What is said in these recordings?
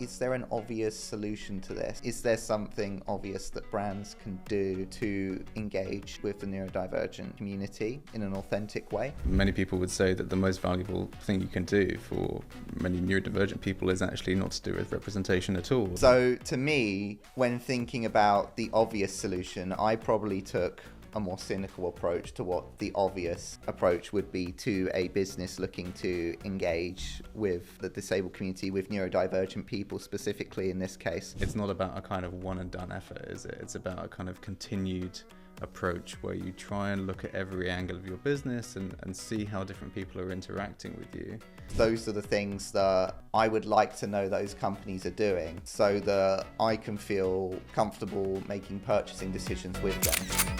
Is there an obvious solution to this? Is there something obvious that brands can do to engage with the neurodivergent community in an authentic way? Many people would say that the most valuable thing you can do for many neurodivergent people is actually not to do with representation at all. So to me, when thinking about the obvious solution, I probably took a more cynical approach to what the obvious approach would be to a business looking to engage with the disabled community, with neurodivergent people specifically in this case. It's not about a kind of one and done effort, is it? It's about a kind of continued approach where you try and look at every angle of your business and see how different people are interacting with you. Those are the things that I would like to know those companies are doing so that I can feel comfortable making purchasing decisions with them.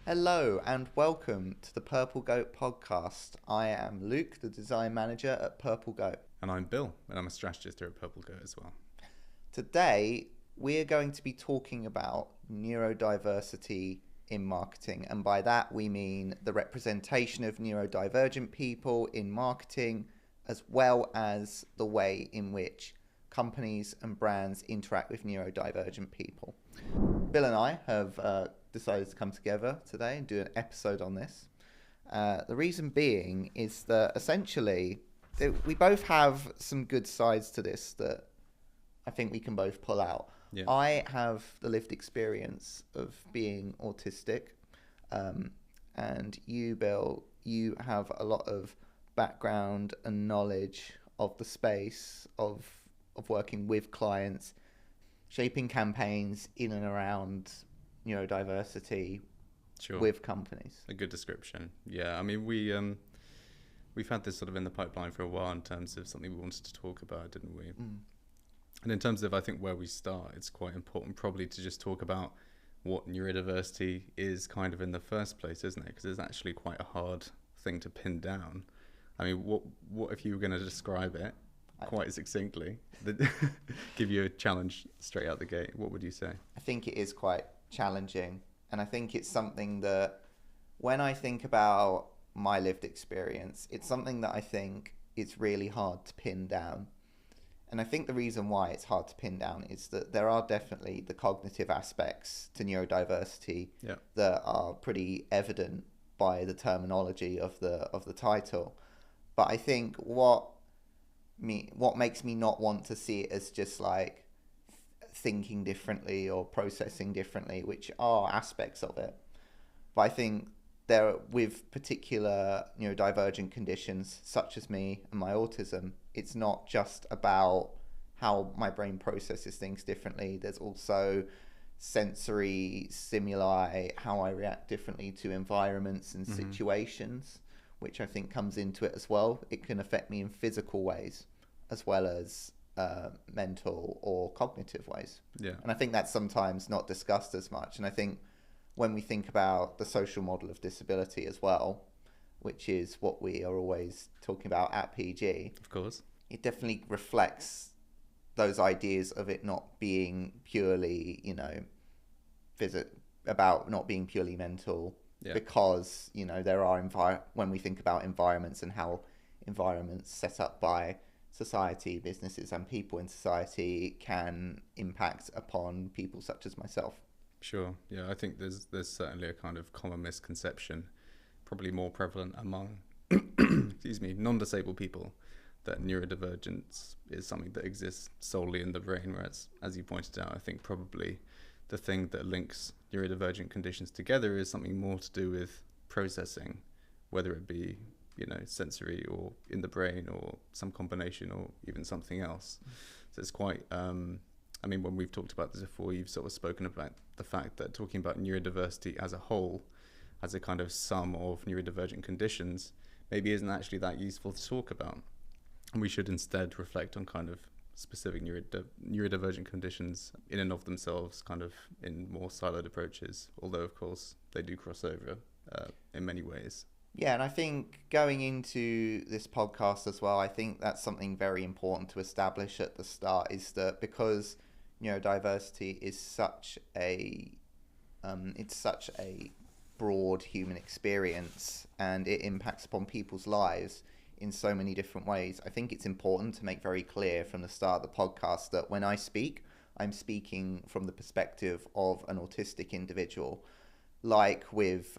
Hello and welcome to the Purple Goat podcast. I am Luke, the design manager at Purple Goat. And I'm Bill, and I'm a strategist here at Purple Goat as well. Today, we're going to be talking about neurodiversity in marketing. And by that, we mean the representation of neurodivergent people in marketing, as well as the way in which companies and brands interact with neurodivergent people. Bill and I have decided to come together today and do an episode on this. The reason being is that essentially we both have some good sides to this that I think we can both pull out. Yeah. I have the lived experience of being autistic, and you, Bill, you have a lot of background and knowledge of the space of working with clients, shaping campaigns in and around neurodiversity. Sure. With companies. A good description. Yeah, I mean, we've had this sort of in the pipeline for a while in terms of something we wanted to talk about, didn't we? And in terms of, I think, where we start, it's quite important probably to just talk about what neurodiversity is kind of in the first place, isn't it? Because it's actually quite a hard thing to pin down. I mean, what if you were going to describe it quite succinctly, give you a challenge straight out the gate, what would you say? I think it is quite challenging, and I think it's something that when I think about my lived experience, it's something that I think it's really hard to pin down. And I think the reason why it's hard to pin down is that there are definitely the cognitive aspects to neurodiversity that are pretty evident by the terminology of the title. But I think what makes me not want to see it as just like thinking differently or processing differently, which are aspects of it. But I think there, with particular neurodivergent conditions such as me and my autism, it's not just about how my brain processes things differently. There's also sensory stimuli, how I react differently to environments and situations, which I think comes into it as well. It can affect me in physical ways as well as mental or cognitive ways. Yeah. And I think that's sometimes not discussed as much. And I think when we think about the social model of disability as well, which is what we are always talking about at PG, Of course. it definitely reflects those ideas of it not being purely, about not being purely mental, because, there are, when we think about environments and how environments set up by society, businesses and people in society can impact upon people such as myself. Sure. Yeah, I think there's certainly a kind of common misconception, probably more prevalent among non-disabled people, that neurodivergence is something that exists solely in the brain, whereas, as you pointed out, I think probably the thing that links neurodivergent conditions together is something more to do with processing, whether it be sensory or in the brain or some combination or even something else. So it's quite when we've talked about this before, you've sort of spoken about the fact that talking about neurodiversity as a whole, as a kind of sum of neurodivergent conditions, maybe isn't actually that useful to talk about. And we should instead reflect on kind of specific neurodivergent conditions in and of themselves, kind of in more siloed approaches, although of course they do cross over in many ways. Yeah, and I think going into this podcast as well, I think that's something very important to establish at the start, is that because neurodiversity is such a broad human experience, and it impacts upon people's lives in so many different ways. I think it's important to make very clear from the start of the podcast that when I speak, I'm speaking from the perspective of an autistic individual. Like with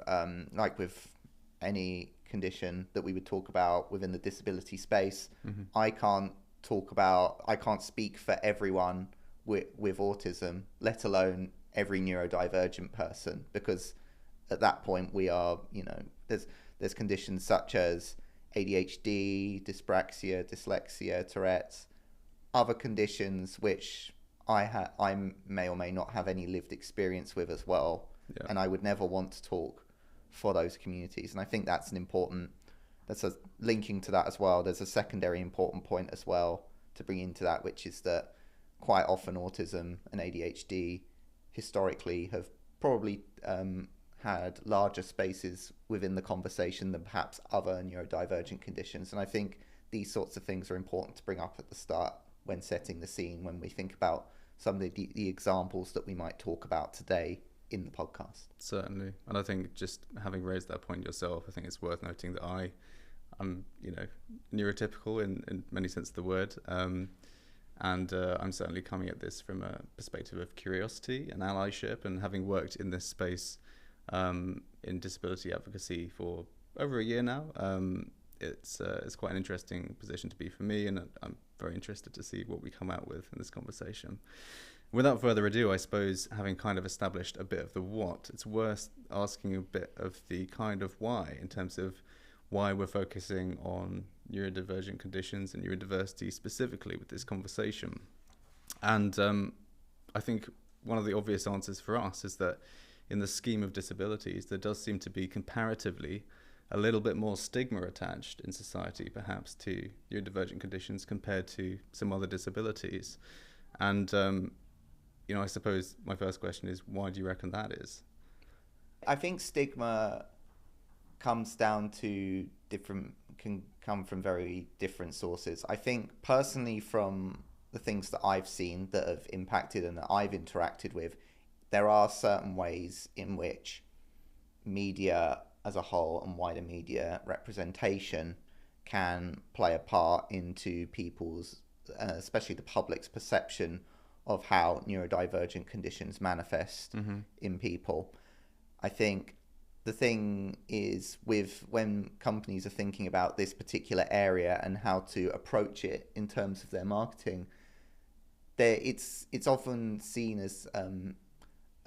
any condition that we would talk about within the disability space, I can't speak for everyone with autism, let alone every neurodivergent person, because at that point we are, there's conditions such as ADHD, dyspraxia, dyslexia, Tourette's, other conditions which I may or may not have any lived experience with as well. Yeah. And I would never want to talk for those communities. And I think that's linking to that as well. There's a secondary important point as well to bring into that, which is that quite often autism and ADHD historically have probably had larger spaces within the conversation than perhaps other neurodivergent conditions. And I think these sorts of things are important to bring up at the start when setting the scene, when we think about some of the examples that we might talk about today in the podcast. Certainly. And I think just having raised that point yourself, I think it's worth noting that I'm neurotypical in many sense of the word. And I'm certainly coming at this from a perspective of curiosity and allyship, and having worked in this space in disability advocacy for over a year now. It's quite an interesting position to be for me, and I'm very interested to see what we come out with in this conversation. Without further ado, I suppose, having kind of established a bit of the what, it's worth asking a bit of the kind of why, in terms of why we're focusing on neurodivergent conditions and neurodiversity specifically with this conversation. And I think one of the obvious answers for us is that in the scheme of disabilities, there does seem to be comparatively a little bit more stigma attached in society, perhaps, to neurodivergent conditions compared to some other disabilities. And I suppose my first question is, why do you reckon that is? I think stigma comes down to can come from very different sources. I think personally, from the things that I've seen that have impacted and that I've interacted with, there are certain ways in which media as a whole and wider media representation can play a part into people's, especially the public's perception of how neurodivergent conditions manifest in people. I think the thing is, when companies are thinking about this particular area and how to approach it in terms of their marketing, it's often seen as an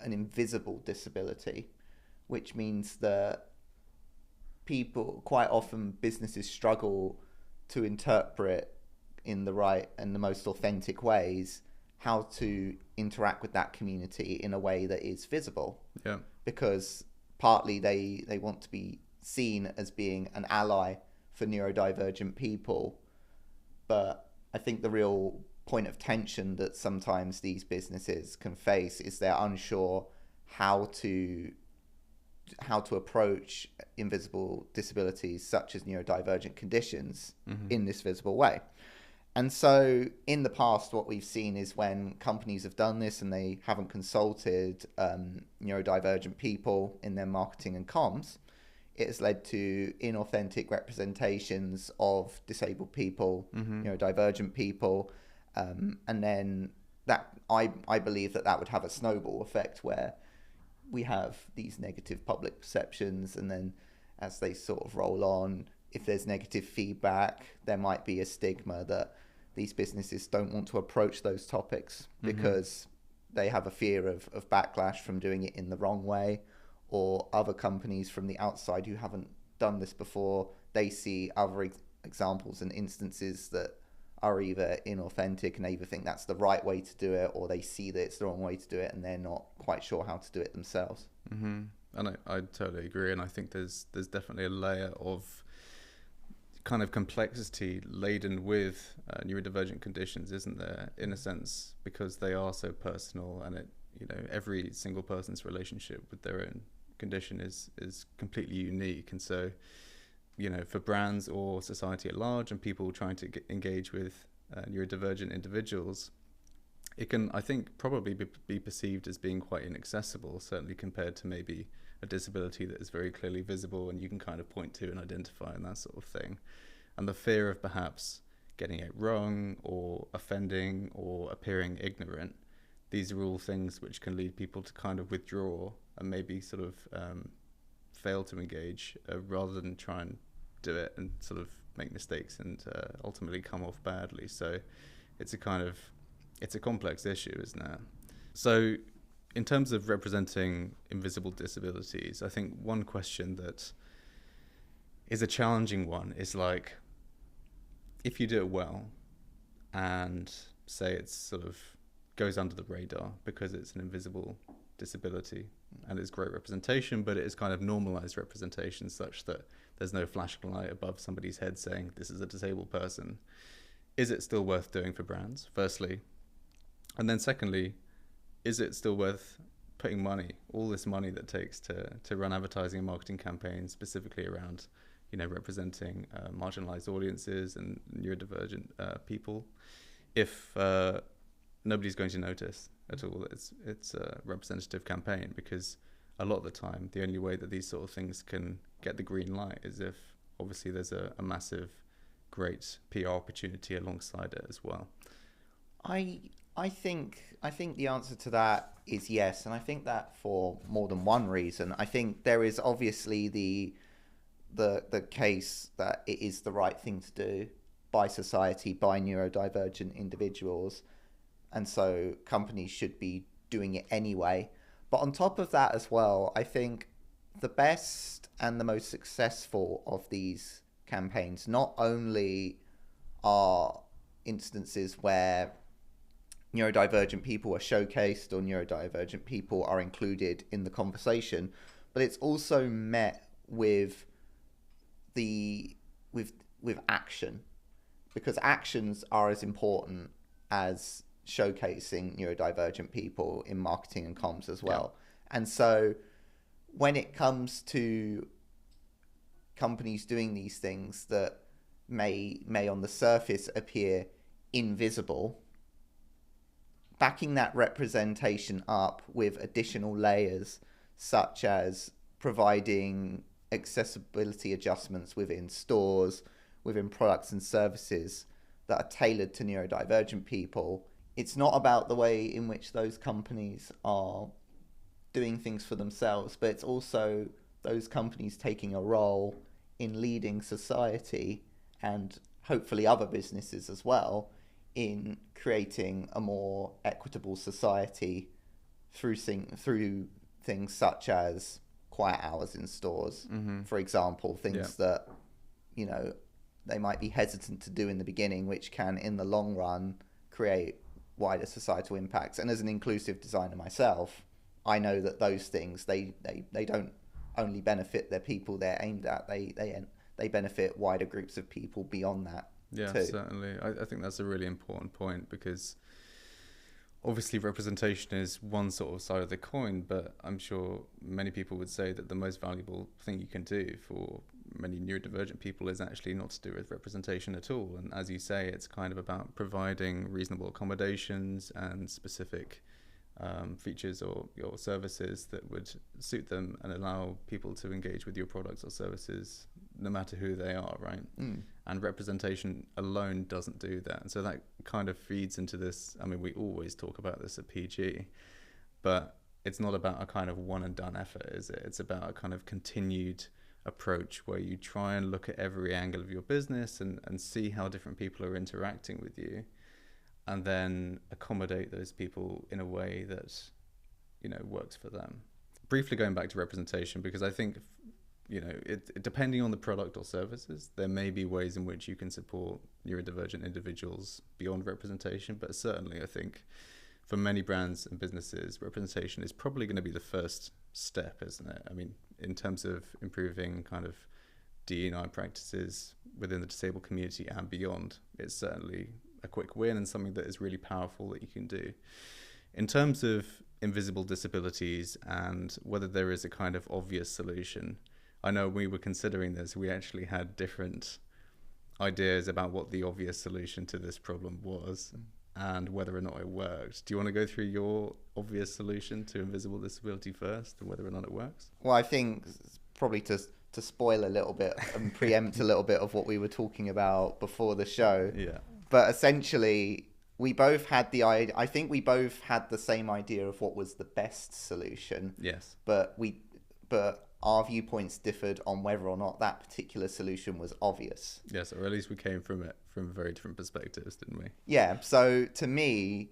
invisible disability, which means that businesses struggle to interpret in the right and the most authentic ways how to interact with that community in a way that is visible. Yeah. Because partly they want to be seen as being an ally for neurodivergent people. But I think the real point of tension that sometimes these businesses can face is they're unsure how to approach invisible disabilities such as neurodivergent conditions in this visible way. And so in the past, what we've seen is when companies have done this and they haven't consulted neurodivergent people in their marketing and comms, it has led to inauthentic representations of disabled people, neurodivergent people. And then that I believe that would have a snowball effect where we have these negative public perceptions, and then as they sort of roll on, if there's negative feedback, there might be a stigma that these businesses don't want to approach those topics because they have a fear of backlash from doing it in the wrong way, or other companies from the outside who haven't done this before, they see other examples and instances that are either inauthentic and they either think that's the right way to do it, or they see that it's the wrong way to do it and they're not quite sure how to do it themselves. And I totally agree, and I think there's definitely a layer of kind of complexity laden with neurodivergent conditions, isn't there, in a sense, because they are so personal, and every single person's relationship with their own condition is completely unique. And so for brands or society at large and people trying to engage with neurodivergent individuals, it can, I think, probably be perceived as being quite inaccessible, certainly compared to maybe a disability that is very clearly visible and you can kind of point to and identify and that sort of thing. And the fear of perhaps getting it wrong or offending or appearing ignorant, these are all things which can lead people to kind of withdraw and maybe sort of fail to engage rather than try and do it and sort of make mistakes and ultimately come off badly. So it's a complex issue, isn't it? So in terms of representing invisible disabilities, I think one question that is a challenging one is like, if you do it well and say it's sort of goes under the radar because it's an invisible disability and it's great representation, but it is kind of normalized representation such that there's no flashing light above somebody's head saying this is a disabled person. Is it still worth doing for brands, firstly? And then secondly, is it still worth putting money, all this money that takes to run advertising and marketing campaigns specifically around, representing marginalized audiences and neurodivergent people, if nobody's going to notice at all that it's a representative campaign? Because a lot of the time, the only way that these sort of things can get the green light is if obviously there's a massive, great PR opportunity alongside it as well. I think the answer to that is yes, and I think that for more than one reason. I think there is obviously the case that it is the right thing to do by society, by neurodivergent individuals, and so companies should be doing it anyway. But on top of that as well, I think the best and the most successful of these campaigns not only are instances where neurodivergent people are showcased or neurodivergent people are included in the conversation, but it's also met with action, because actions are as important as showcasing neurodivergent people in marketing and comms as well. Yeah. And so when it comes to companies doing these things that may on the surface appear invisible, backing that representation up with additional layers, such as providing accessibility adjustments within stores, within products and services that are tailored to neurodivergent people. It's not about the way in which those companies are doing things for themselves, but it's also those companies taking a role in leading society and hopefully other businesses as well in creating a more equitable society through things such as quiet hours in stores, for example, things that they might be hesitant to do in the beginning, which can in the long run create wider societal impacts. And as an inclusive designer myself, I know that those things they don't only benefit the people they're aimed at, they benefit wider groups of people beyond that. Yeah, too. Certainly. I think that's a really important point, because obviously representation is one sort of side of the coin, but I'm sure many people would say that the most valuable thing you can do for many neurodivergent people is actually not to do with representation at all. And as you say, it's kind of about providing reasonable accommodations and specific features or your services that would suit them and allow people to engage with your products or services no matter who they are, right? And representation alone doesn't do that. And so that kind of feeds into this. I mean, we always talk about this at PG, but it's not about a kind of one and done effort, is it? It's about a kind of continued approach where you try and look at every angle of your business and see how different people are interacting with you, and then accommodate those people in a way that, works for them. Briefly going back to representation, because I think, it depending on the product or services, there may be ways in which you can support neurodivergent individuals beyond representation, but certainly I think for many brands and businesses, representation is probably going to be the first step, isn't it? I mean, in terms of improving kind of D&I practices within the disabled community and beyond, it's certainly a quick win and something that is really powerful that you can do. In terms of invisible disabilities and whether there is a kind of obvious solution, I know we were considering this, we actually had different ideas about what the obvious solution to this problem was. and whether or not it worked. Do you want to go through your obvious solution to invisible disability first and whether or not it works? Well, I think probably to spoil a little bit and preempt a little bit of what we were talking about before the show. Yeah. But essentially, we both had I think we both had the same idea of what was the best solution. Yes. But our viewpoints differed on whether or not that particular solution was obvious. Yes, or at least we came from it from very different perspectives, didn't we? Yeah. So to me,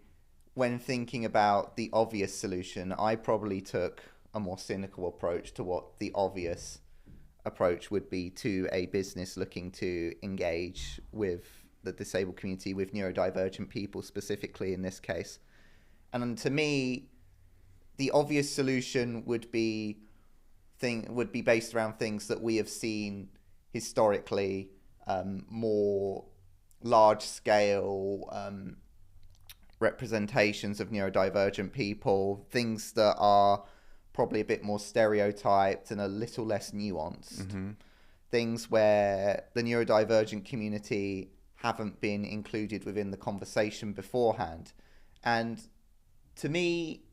when thinking about the obvious solution, I probably took a more cynical approach to what the obvious approach would be to a business looking to engage with the disabled community, with neurodivergent people specifically in this case. And to me, the obvious solution would be based around things that we have seen historically, more large scale representations of neurodivergent people, things that are probably a bit more stereotyped and a little less nuanced. Mm-hmm. Things where the neurodivergent community haven't been included within the conversation beforehand. And to me,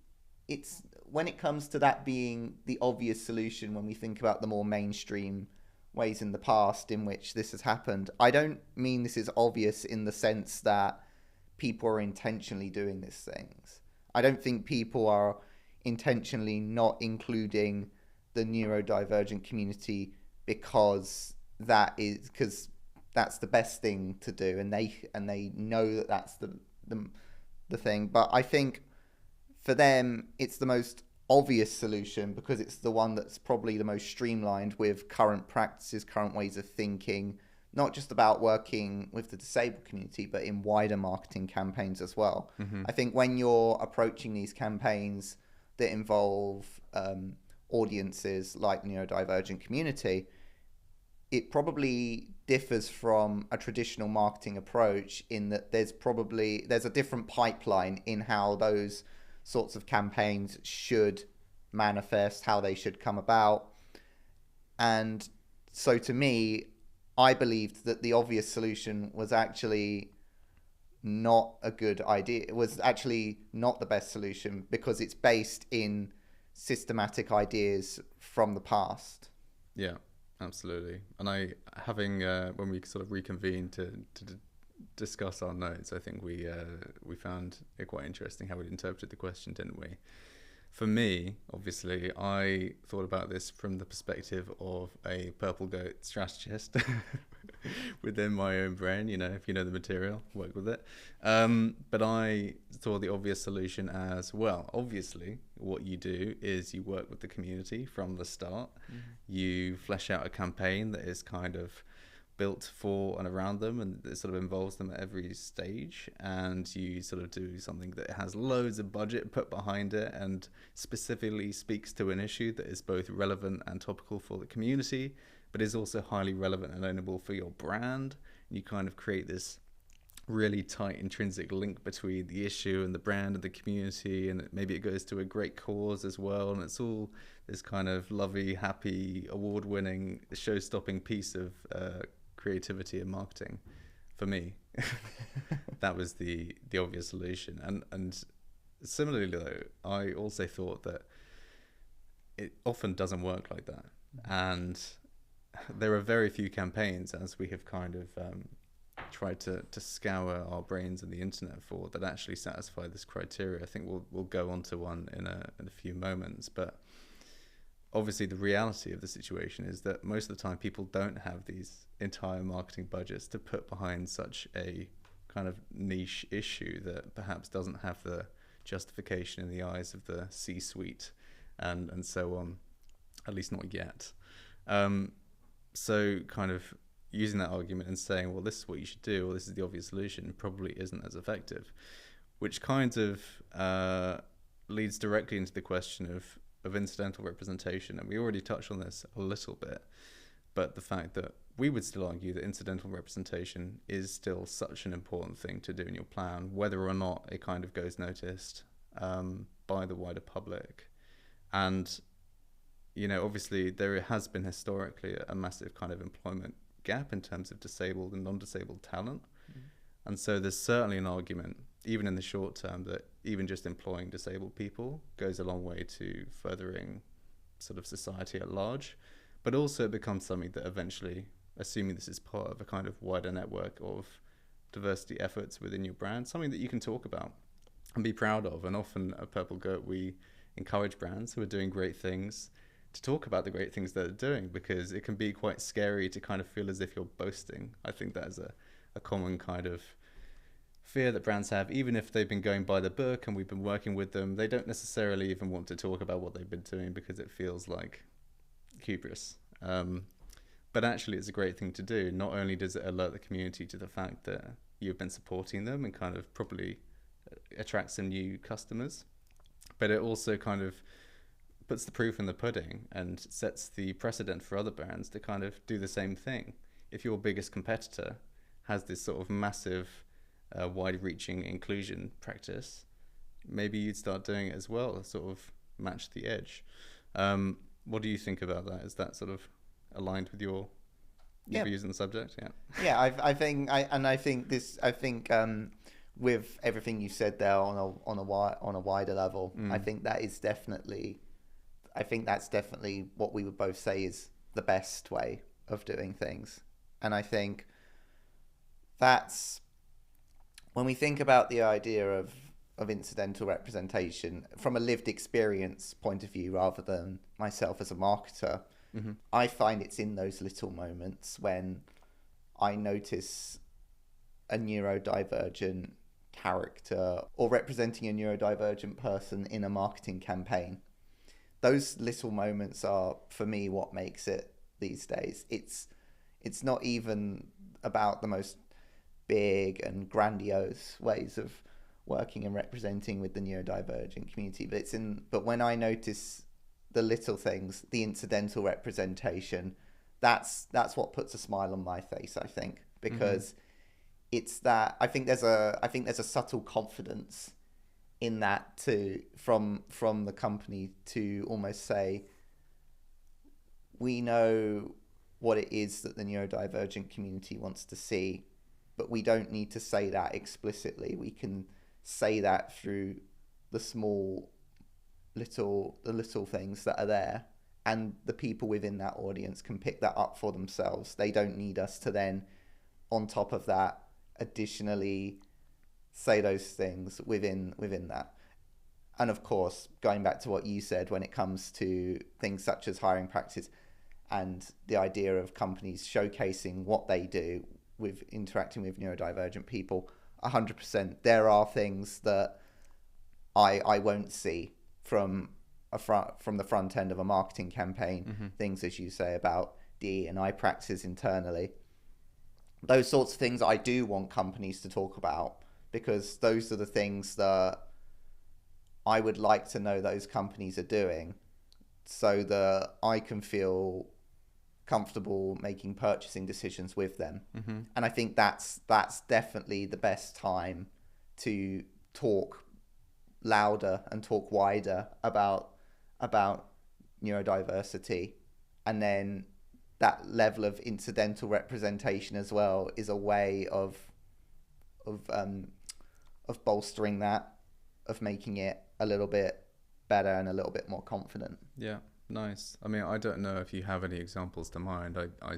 it's when it comes to that being the obvious solution, when we think about the more mainstream ways in the past in which this has happened, I don't mean this is obvious in the sense that people are intentionally doing these things. I don't think people are intentionally not including the neurodivergent community because that's the best thing to do, and they know that that's the thing. But I think for them, it's the most obvious solution because it's the one that's probably the most streamlined with current practices, current ways of thinking, not just about working with the disabled community, but in wider marketing campaigns as well. Mm-hmm. I think when you're approaching these campaigns that involve audiences like the neurodivergent community, it probably differs from a traditional marketing approach in that there's a different pipeline in how those sorts of campaigns should manifest, how they should come about. And so to me, I believed that the obvious solution was actually not a good idea. It was actually not the best solution because it's based in systematic ideas from the past. Yeah, absolutely. And when we sort of reconvened to discuss our notes, I think we found it quite interesting how we interpreted the question, didn't we? For me, obviously, I thought about this from the perspective of a purple goat strategist within my own brain, if you know the material, work with it. But I saw the obvious solution as, well, obviously, what you do is you work with the community from the start. Mm-hmm. You flesh out a campaign that is kind of built for and around them, and it sort of involves them at every stage, and you sort of do something that has loads of budget put behind it and specifically speaks to an issue that is both relevant and topical for the community, but is also highly relevant and ownable for your brand. And you kind of create this really tight intrinsic link between the issue and the brand and the community, and maybe it goes to a great cause as well, and it's all this kind of lovey, happy, award-winning, show-stopping piece of creativity and marketing. For me, that was the obvious solution. And similarly though, I also thought that it often doesn't work like that, and there are very few campaigns, as we have kind of tried to scour our brains and the internet for, that actually satisfy this criteria. I think we'll go on to one in a few moments, but obviously the reality of the situation is that most of the time people don't have these entire marketing budgets to put behind such a kind of niche issue that perhaps doesn't have the justification in the eyes of the C-suite and so on, at least not yet. So kind of using that argument and saying, well, this is what you should do, or this is the obvious solution, probably isn't as effective, which kind of leads directly into the question of incidental representation. And we already touched on this a little bit, but the fact that we would still argue that incidental representation is still such an important thing to do in your plan, whether or not it kind of goes noticed by the wider public. And, obviously there has been historically a massive kind of employment gap in terms of disabled and non-disabled talent. Mm-hmm. And so there's certainly an argument, even in the short term, that even just employing disabled people goes a long way to furthering sort of society at large. But also it becomes something that eventually, assuming this is part of a kind of wider network of diversity efforts within your brand, something that you can talk about and be proud of. And often at Purple Goat, we encourage brands who are doing great things to talk about the great things that they're doing, because it can be quite scary to kind of feel as if you're boasting. I think that is a common kind of fear that brands have, even if they've been going by the book and we've been working with them. They don't necessarily even want to talk about what they've been doing because it feels like hubris. But actually it's a great thing to do. Not only does it alert the community to the fact that you've been supporting them and kind of probably attract some new customers, but it also kind of puts the proof in the pudding and sets the precedent for other brands to kind of do the same thing. If your biggest competitor has this sort of massive wide-reaching inclusion practice, maybe you'd start doing it as well, sort of match the edge. What do you think about that? Is that sort of aligned with your views on the subject? Yeah, I think with everything you said there on a wider level, I think that's definitely what we would both say is the best way of doing things. And I think that's when we think about the idea of incidental representation from a lived experience point of view, rather than myself as a marketer, I find it's in those little moments when I notice a neurodivergent character or representing a neurodivergent person in a marketing campaign. Those little moments are, for me, what makes it these days. It's not even about the most big and grandiose ways of working and representing with the neurodivergent community, but when I notice the little things, the incidental representation, that's what puts a smile on my face, I think, because it's that I think there's a subtle confidence in that too, from the company, to almost say, we know what it is that the neurodivergent community wants to see, but we don't need to say that explicitly. We can say that through the little things that are there, and the people within that audience can pick that up for themselves. They don't need us to then, on top of that, additionally say those things within that. And of course, going back to what you said, when it comes to things such as hiring practices and the idea of companies showcasing what they do with interacting with neurodivergent people, 100%, there are things that I won't see from the front end of a marketing campaign. Things, as you say, about D&I practices internally. Those sorts of things I do want companies to talk about, because those are the things that I would like to know those companies are doing, so that I can feel comfortable making purchasing decisions with them. And I think that's definitely the best time to talk louder and talk wider about neurodiversity. And then that level of incidental representation as well is a way of bolstering that, of making it a little bit better and a little bit more confident. Yeah, nice. I mean, I don't know if you have any examples to mind. I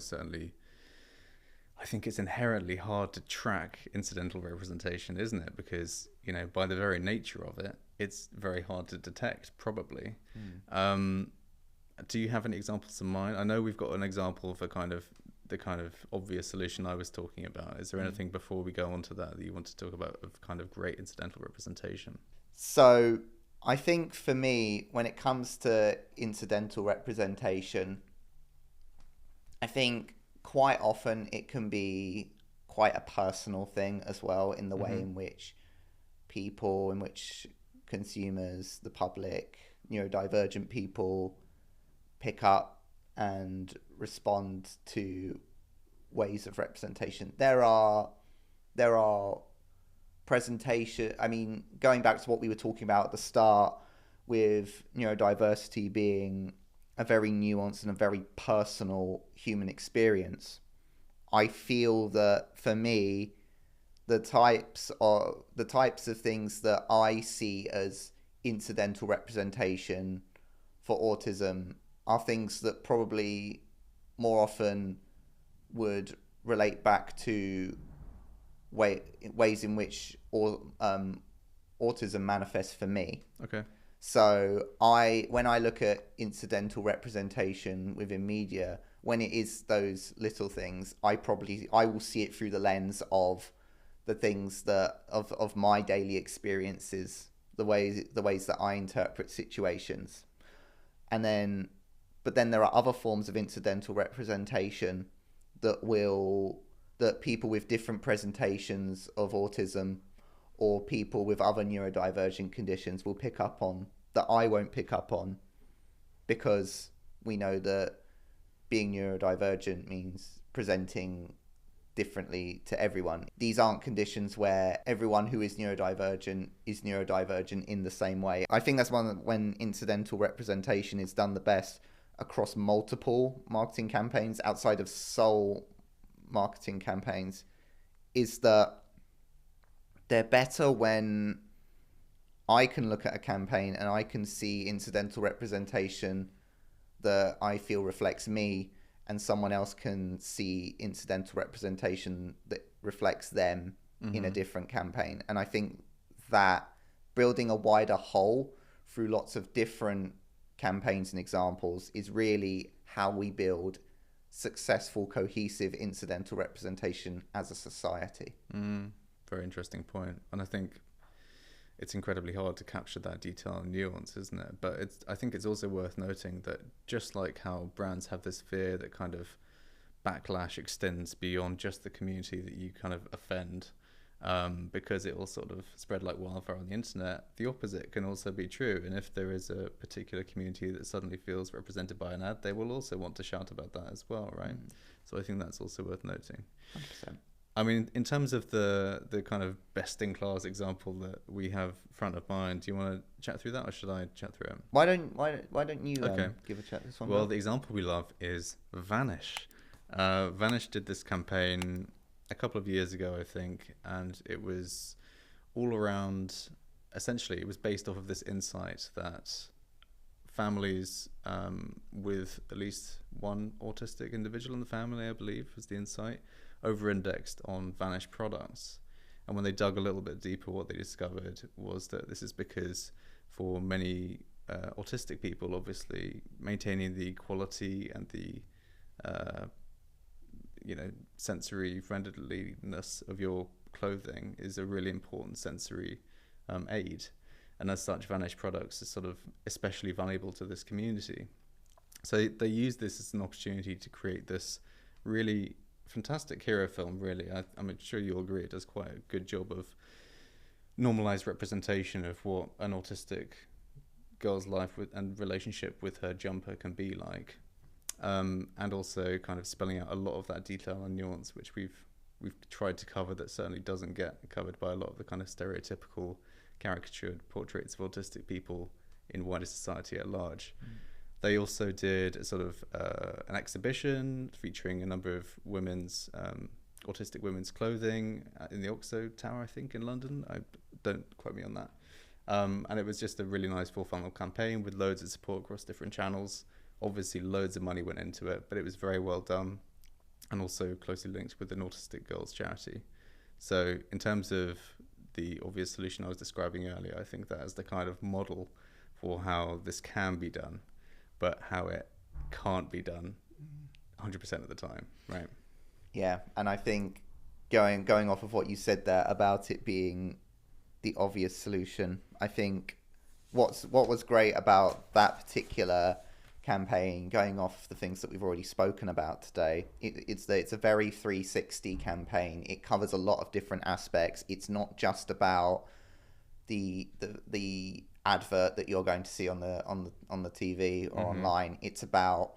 think it's inherently hard to track incidental representation, isn't it? Because, by the very nature of it, it's very hard to detect, probably. Do you have any examples in mind? I know we've got an example of the kind of obvious solution I was talking about. Is there anything before we go on to that you want to talk about of kind of great incidental representation? So I think for me, when it comes to incidental representation, I think quite often it can be quite a personal thing as well, in the way in which consumers, the public, neurodivergent people pick up and respond to ways of representation. There are presentation. I mean, going back to what we were talking about at the start, with neurodiversity being a very nuanced and a very personal human experience, I feel that for me, the types of things that I see as incidental representation for autism are things that probably more often would relate back to ways in which autism manifests for me. Okay. So when I look at incidental representation within media, when it is those little things, I will see it through the lens of the things that of my daily experiences, the ways that I interpret situations. But then there are other forms of incidental representation that people with different presentations of autism or people with other neurodivergent conditions will pick up on, that I won't pick up on, because we know that being neurodivergent means presenting differently to everyone. These aren't conditions where everyone who is neurodivergent in the same way. I think that's when incidental representation is done the best across multiple marketing campaigns outside of sole marketing campaigns, is that they're better when I can look at a campaign and I can see incidental representation that I feel reflects me, and someone else can see incidental representation that reflects them in a different campaign. And I think that building a wider whole through lots of different campaigns and examples is really how we build successful, cohesive incidental representation as a society. Very interesting point. And I think it's incredibly hard to capture that detail and nuance, isn't it? But I think it's also worth noting that just like how brands have this fear that kind of backlash extends beyond just the community that you kind of offend, because it will sort of spread like wildfire on the internet, the opposite can also be true. And if there is a particular community that suddenly feels represented by an ad, they will also want to shout about that as well, right? So I think that's also worth noting. 100%. I mean, in terms of the kind of best-in-class example that we have front of mind, do you want to chat through that, or should I chat through it? Why don't you give a chat this one? Well, the example we love is Vanish. Vanish did this campaign a couple of years ago, I think, and it was all around, essentially, it was based off of this insight that families with at least one autistic individual in the family, I believe, was the insight, over-indexed on Vanish products. And when they dug a little bit deeper, what they discovered was that this is because for many autistic people, obviously, maintaining the quality and the sensory friendliness of your clothing is a really important sensory aid. And as such, Vanish products are sort of especially valuable to this community. So they use this as an opportunity to create this really fantastic hero film, really. I'm sure you'll agree it does quite a good job of normalized representation of what an autistic girl's life and relationship with her jumper can be like. And also kind of spelling out a lot of that detail and nuance, which we've tried to cover, that certainly doesn't get covered by a lot of the kind of stereotypical caricatured portraits of autistic people in wider society at large. They also did a sort of an exhibition featuring a number of autistic women's clothing in the Oxo Tower, I think, in London. Don't quote me on that. And it was just a really nice full funnel campaign with loads of support across different channels. Obviously, loads of money went into it, but it was very well done, and also closely linked with an autistic girls charity. So in terms of the obvious solution I was describing earlier, I think that is the kind of model for how this can be done, but how it can't be done 100% of the time, right? Yeah, and I think going off of what you said there about it being the obvious solution, I think what was great about that particular campaign, going off the things that we've already spoken about today, it's a very 360 campaign. It covers a lot of different aspects. It's not just about the advert that you're going to see on the TV or online. It's about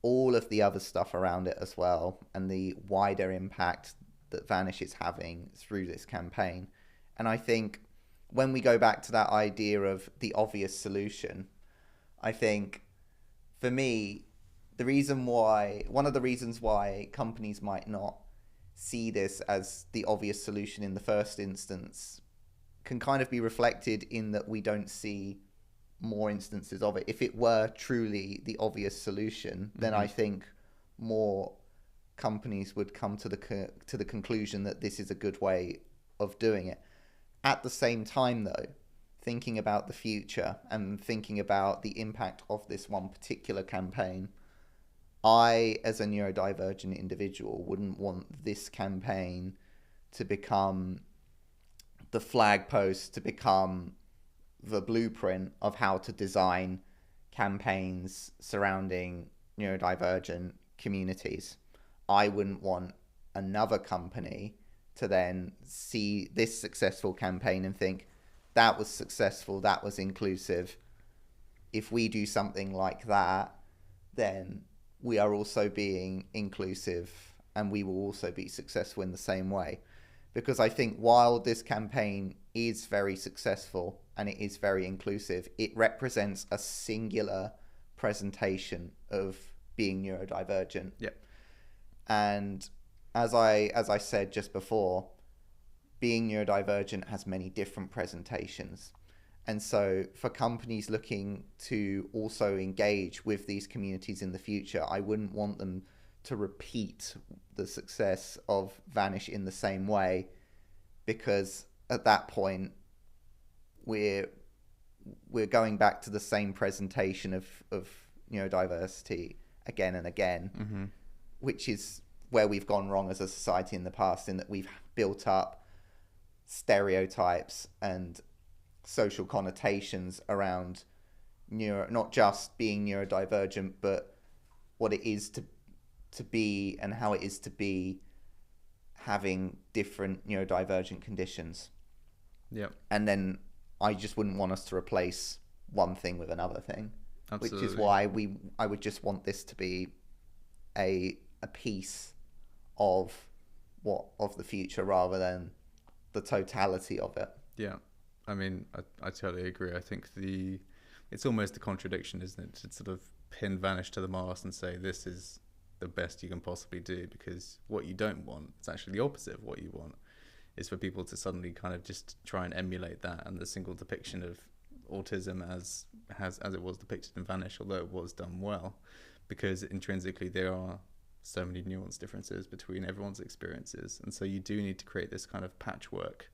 all of the other stuff around it as well, and the wider impact that Vanish is having through this campaign. And I think when we go back to that idea of the obvious solution, I think for me, one of the reasons why companies might not see this as the obvious solution in the first instance can kind of be reflected in that we don't see more instances of it. If it were truly the obvious solution, then I think more companies would come to the conclusion that this is a good way of doing it. At the same time, though, thinking about the future and thinking about the impact of this one particular campaign, I, as a neurodivergent individual, wouldn't want this campaign to become the flag post, to become the blueprint of how to design campaigns surrounding neurodivergent communities. I wouldn't want another company to then see this successful campaign and think, that was successful, that was inclusive. If we do something like that, then we are also being inclusive and we will also be successful in the same way. Because I think while this campaign is very successful and it is very inclusive, it represents a singular presentation of being neurodivergent. Yep. And as I said just before, being neurodivergent has many different presentations. And so for companies looking to also engage with these communities in the future, I wouldn't want them to repeat the success of Vanish in the same way, because at that point we're going back to the same presentation of neurodiversity again and again, which is where we've gone wrong as a society in the past, in that we've built up stereotypes and social connotations around not just being neurodivergent, but what it is to be and how it is to be having different neurodivergent conditions. Yep. And then I just wouldn't want us to replace one thing with another thing. Absolutely. Which is why I would just want this to be a piece of the future rather than the totality of it. Yeah. I mean, I totally agree. I think it's almost a contradiction, isn't it? To sort of pin Vanish to the mast and say this is the best you can possibly do, because what you don't want, it's actually the opposite of what you want, is for people to suddenly kind of just try and emulate that and the single depiction of autism as it was depicted in Vanish, although it was done well, because intrinsically there are so many nuanced differences between everyone's experiences, and so you do need to create this kind of patchwork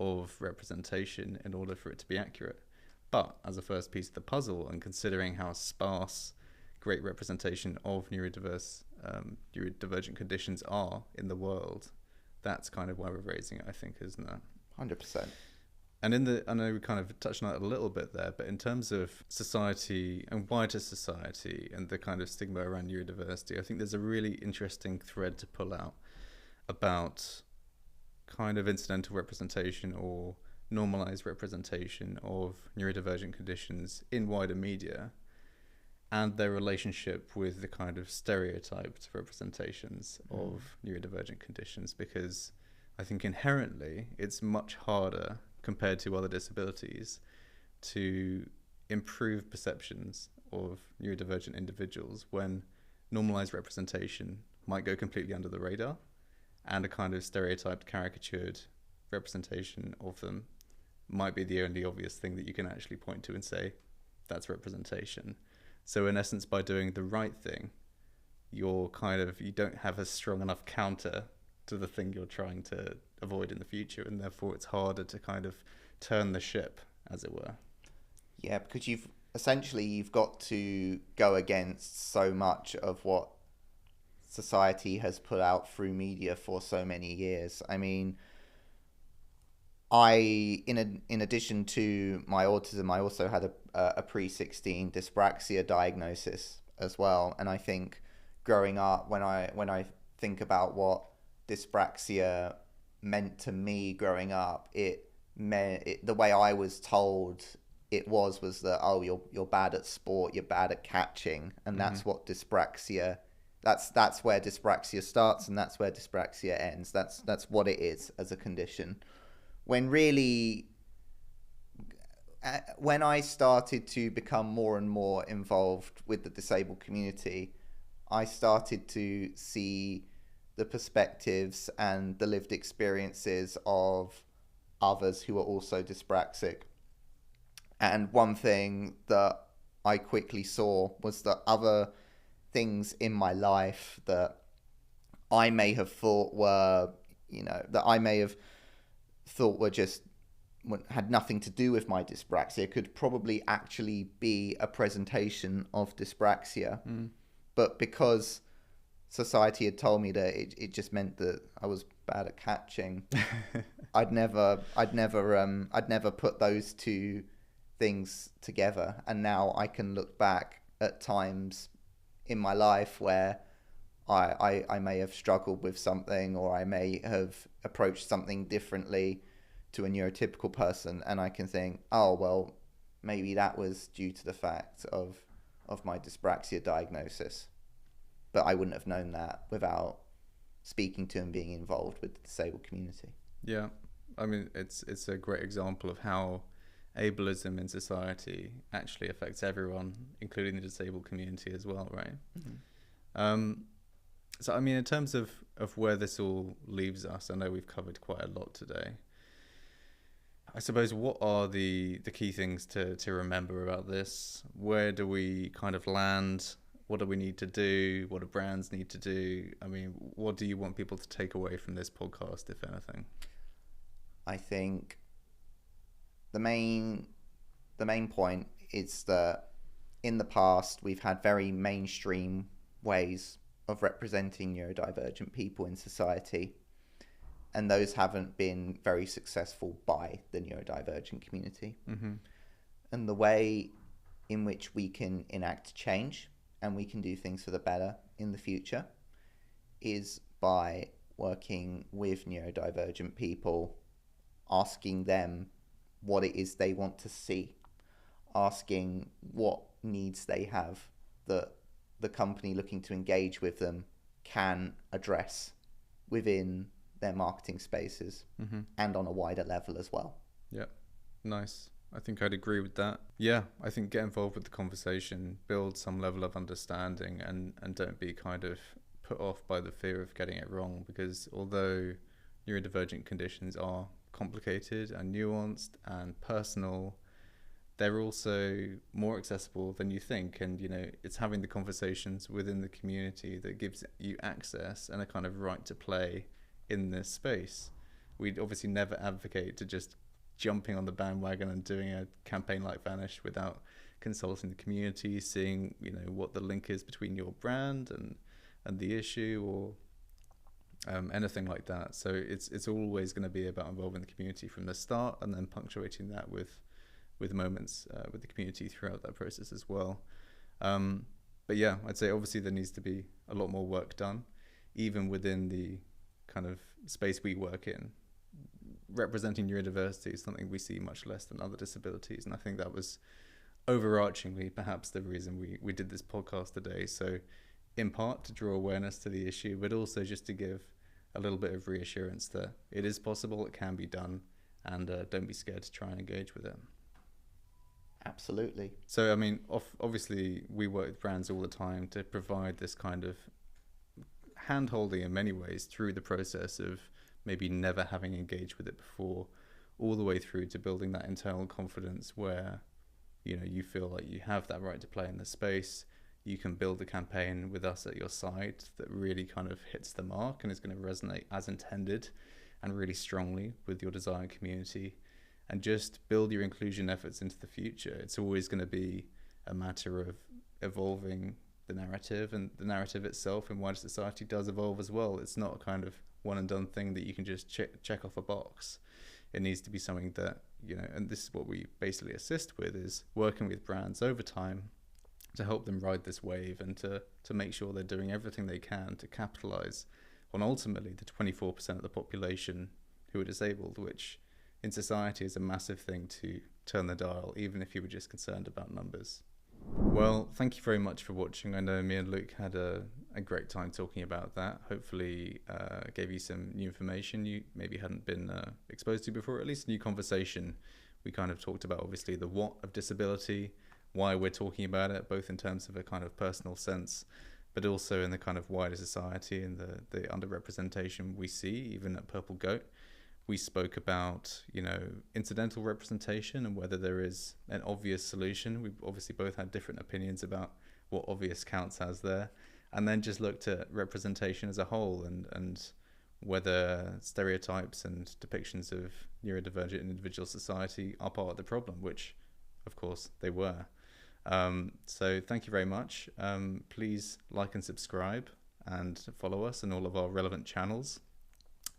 of representation in order for it to be accurate. But as a first piece of the puzzle, and considering how sparse great representation of neurodivergent conditions are in the world, that's kind of why we're raising it, I think, isn't it? 100%. And I know we kind of touched on it a little bit there, but in terms of society and wider society and the kind of stigma around neurodiversity, I think there's a really interesting thread to pull out about kind of incidental representation or normalised representation of neurodivergent conditions in wider media, and their relationship with the kind of stereotyped representations of neurodivergent conditions, because I think inherently it's much harder compared to other disabilities to improve perceptions of neurodivergent individuals when normalised representation might go completely under the radar, and a kind of stereotyped, caricatured representation of them might be the only obvious thing that you can actually point to and say, that's representation. So in essence, by doing the right thing, you don't have a strong enough counter to the thing you're trying to avoid in the future, and therefore it's harder to kind of turn the ship, as it were. Yeah, because you've got to go against so much of what society has put out through media for so many years. I mean, in addition to my autism, I also had a pre-16 dyspraxia diagnosis as well. And I think growing up, when I think about what dyspraxia meant to me growing up, it meant the way I was told it was that, oh, you're bad at sport, you're bad at catching, and that's what dyspraxia. That's where dyspraxia starts, and that's where dyspraxia ends. That's what it is as a condition. When really, when I started to become more and more involved with the disabled community, I started to see the perspectives and the lived experiences of others who are also dyspraxic. And one thing that I quickly saw was that other things in my life that I may have thought were, that I may have thought were just had nothing to do with my dyspraxia could probably actually be a presentation of dyspraxia. But because society had told me that it just meant that I was bad at catching, I'd never put those two things together. And now I can look back at times in my life where I may have struggled with something, or I may have approached something differently to a neurotypical person, and I can think, oh, well, maybe that was due to the fact of my dyspraxia diagnosis. But I wouldn't have known that without speaking to and being involved with the disabled community. Yeah, I mean, it's a great example of how ableism in society actually affects everyone, including the disabled community as well, right? So, I mean, in terms of where this all leaves us, I know we've covered quite a lot today. I suppose, what are the key things to remember about this? Where do we kind of land? What do we need to do? What do brands need to do? I mean, what do you want people to take away from this podcast, if anything? I think the main point is that in the past, we've had very mainstream ways of representing neurodivergent people in society, and those haven't been very successful by the neurodivergent community. And the way in which we can enact change and we can do things for the better in the future is by working with neurodivergent people, asking them what it is they want to see, asking what needs they have that the company looking to engage with them can address within their marketing spaces and on a wider level as well. Yeah, nice. I think I'd agree with that. Yeah, I think get involved with the conversation, build some level of understanding, and don't be kind of put off by the fear of getting it wrong, because although neurodivergent conditions are complicated and nuanced and personal, they're also more accessible than you think. And, it's having the conversations within the community that gives you access and a kind of right to play in this space. We'd obviously never advocate to just jumping on the bandwagon and doing a campaign like Vanish without consulting the community, seeing, what the link is between your brand and the issue, or anything like that. So it's always going to be about involving the community from the start, and then punctuating that with moments with the community throughout that process as well. But yeah, I'd say obviously there needs to be a lot more work done, even within the kind of space we work in. Representing neurodiversity is something we see much less than other disabilities, and I think that was overarchingly perhaps the reason we did this podcast today. So in part to draw awareness to the issue, but also just to give a little bit of reassurance that it is possible, it can be done, and don't be scared to try and engage with it. Absolutely. So, I mean, obviously we work with brands all the time to provide this kind of hand-holding in many ways through the process of maybe never having engaged with it before, all the way through to building that internal confidence where, you feel like you have that right to play in the space. You can build a campaign with us at your side that really kind of hits the mark and is going to resonate as intended and really strongly with your desired community, and just build your inclusion efforts into the future. It's always going to be a matter of evolving the narrative, and the narrative itself in wider society does evolve as well. It's not a kind of one and done thing that you can just check off a box. It needs to be something that, and this is what we basically assist with, is working with brands over time to help them ride this wave, and to make sure they're doing everything they can to capitalize on ultimately the 24% of the population who are disabled, which in society is a massive thing to turn the dial, even if you were just concerned about numbers. Well, thank you very much for watching. I know me and Luke had a great time talking about that. Hopefully gave you some new information you maybe hadn't been exposed to before, at least a new conversation. We kind of talked about, obviously, the what of disability, why we're talking about it, both in terms of a kind of personal sense, but also in the kind of wider society and the underrepresentation we see, even at Purple Goat. We spoke about, incidental representation and whether there is an obvious solution. We've obviously both had different opinions about what obvious counts as there, and then just looked at representation as a whole and whether stereotypes and depictions of neurodivergent individual society are part of the problem, which of course they were. So thank you very much. Please like and subscribe and follow us on all of our relevant channels.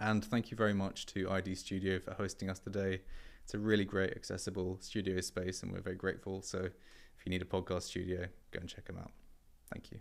And thank you very much to ID Studio for hosting us today. It's a really great accessible studio space and we're very grateful. So if you need a podcast studio, go and check them out. Thank you.